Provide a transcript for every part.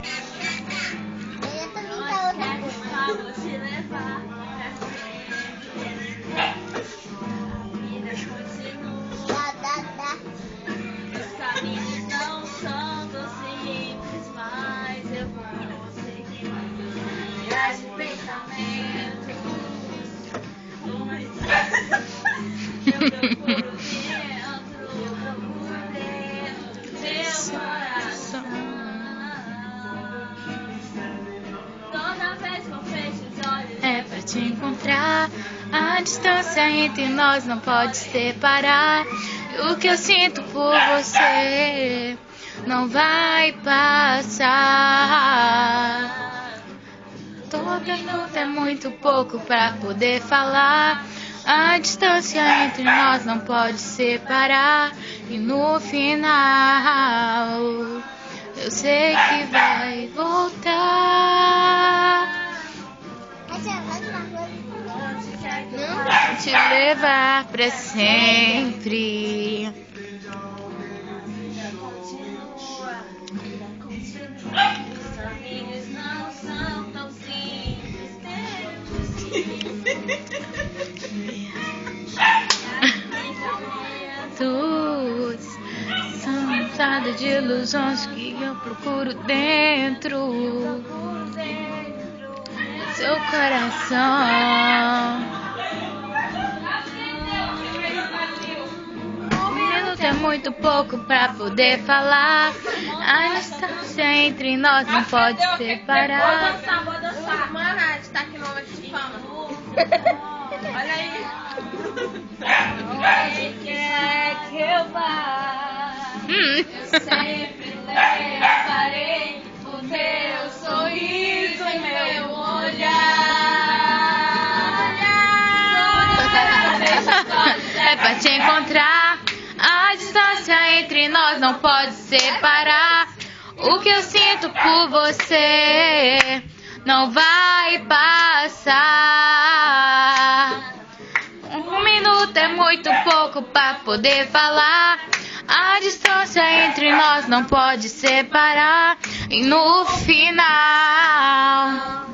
Eu também tá outra coisa. Te levar a vida continua. Os caminhos não são tão simples, mas eu vou seguir. Viagem de pensamentos, uma estrada. Eu procuro dentro teu coração. Toda vez que eu fecho os olhos É pra te encontrar. A distância entre nós não pode separar. E o que eu sinto por você não vai passar. Todo minuto é muito pouco pra poder falar. A distância entre nós não pode separar. E no final eu sei que vai voltar. Não? Te levar pra sempre. Os caminhos não são tão simples. São cansadas de ilusões que eu procuro dentro do seu coração. Um minuto é muito pouco pra poder falar. A distância entre nós não pode separar. Vou dançar. Mano, a gente tá aqui no momento de fama. Olha aí. Onde quer que eu vá, eu sempre levarei o teu sorriso em meu olhar. É pra te encontrar. A distância entre nós não pode separar. O que eu sinto por você não vai passar. Um minuto é muito pouco pra poder falar. A distância entre nós não pode separar. E no final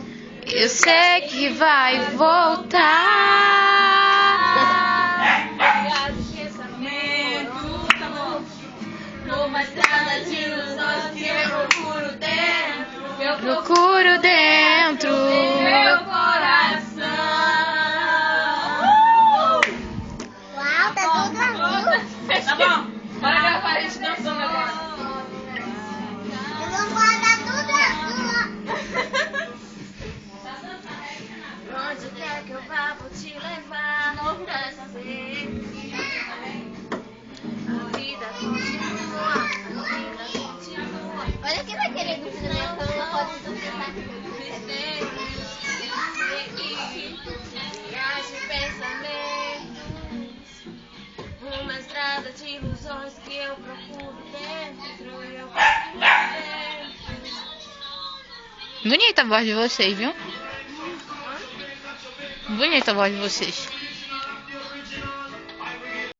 eu sei que vai voltar. Numa estrada de ilusões que eu procuro dentro. Eu Procuro dentro. meu coração. Uau, tá tudo azul. Tá bom, bora gravar a gente dançando agora. Eu vou guardar tudo azul. Onde quer que eu vá, vou te levar pra sempre. A vida continua, a vida continua. Olha quem vai querer dormir na minha cama, não pode dormir na Viagem de pensamentos, uma estrada de ilusões que eu procuro dentro. Eu procuro dentro. Bonita a voz de vocês, viu? Bonita a voz de vocês.